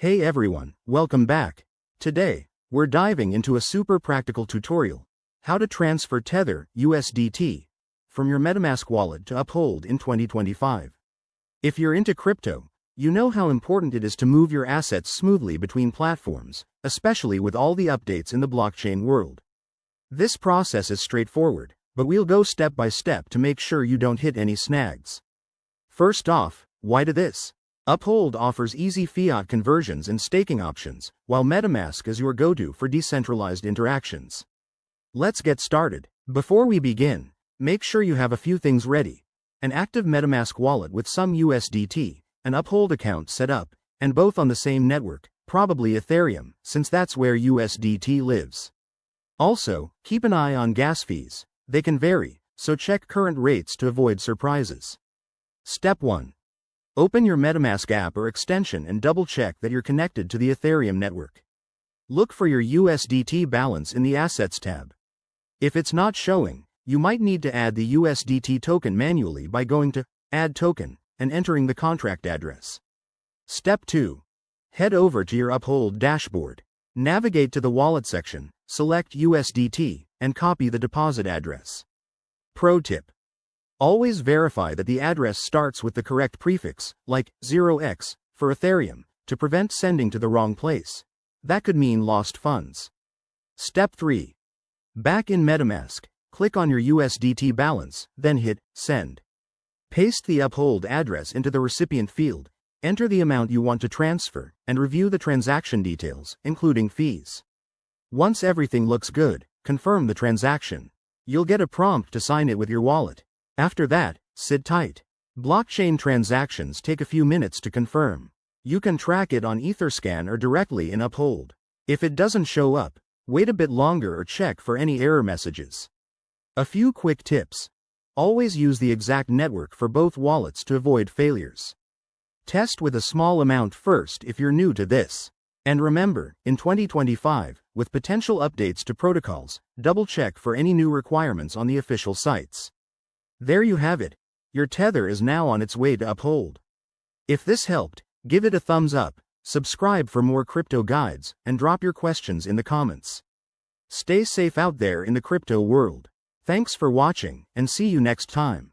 Hey everyone, welcome back. Today, we're diving into a super practical tutorial, how to transfer Tether USDT from your MetaMask wallet to Uphold in 2025. If you're into crypto, you know how important it is to move your assets smoothly between platforms, especially with all the updates in the blockchain world. This process is straightforward, but we'll go step by step to make sure you don't hit any snags. First off, why do this? Uphold offers easy fiat conversions and staking options, while MetaMask is your go-to for decentralized interactions. Let's get started. Before we begin, make sure you have a few things ready: an active MetaMask wallet with some USDT, an Uphold account set up, and both on the same network, probably Ethereum, since that's where USDT lives. Also, keep an eye on gas fees. They can vary, so check current rates to avoid surprises. Step 1. Open your MetaMask app or extension and double-check that you're connected to the Ethereum network. Look for your USDT balance in the Assets tab. If it's not showing, you might need to add the USDT token manually by going to Add Token and entering the contract address. Step 2. Head over to your Uphold dashboard. Navigate to the Wallet section, select USDT, and copy the deposit address. Pro tip: always verify that the address starts with the correct prefix, like 0x, for Ethereum, to prevent sending to the wrong place. That could mean lost funds. Step 3. Back in MetaMask, click on your USDT balance, then hit Send. Paste the Uphold address into the recipient field, enter the amount you want to transfer, and review the transaction details, including fees. Once everything looks good, confirm the transaction. You'll get a prompt to sign it with your wallet. After that, sit tight. Blockchain transactions take a few minutes to confirm. You can track it on Etherscan or directly in Uphold. If it doesn't show up, wait a bit longer or check for any error messages. A few quick tips. Always use the exact network for both wallets to avoid failures. Test with a small amount first if you're new to this. And remember, in 2025, with potential updates to protocols, double-check for any new requirements on the official sites. There you have it. Your Tether is now on its way to Uphold. If this helped, give it a thumbs up, subscribe for more crypto guides, and drop your questions in the comments. Stay safe out there in the crypto world. Thanks for watching, and see you next time.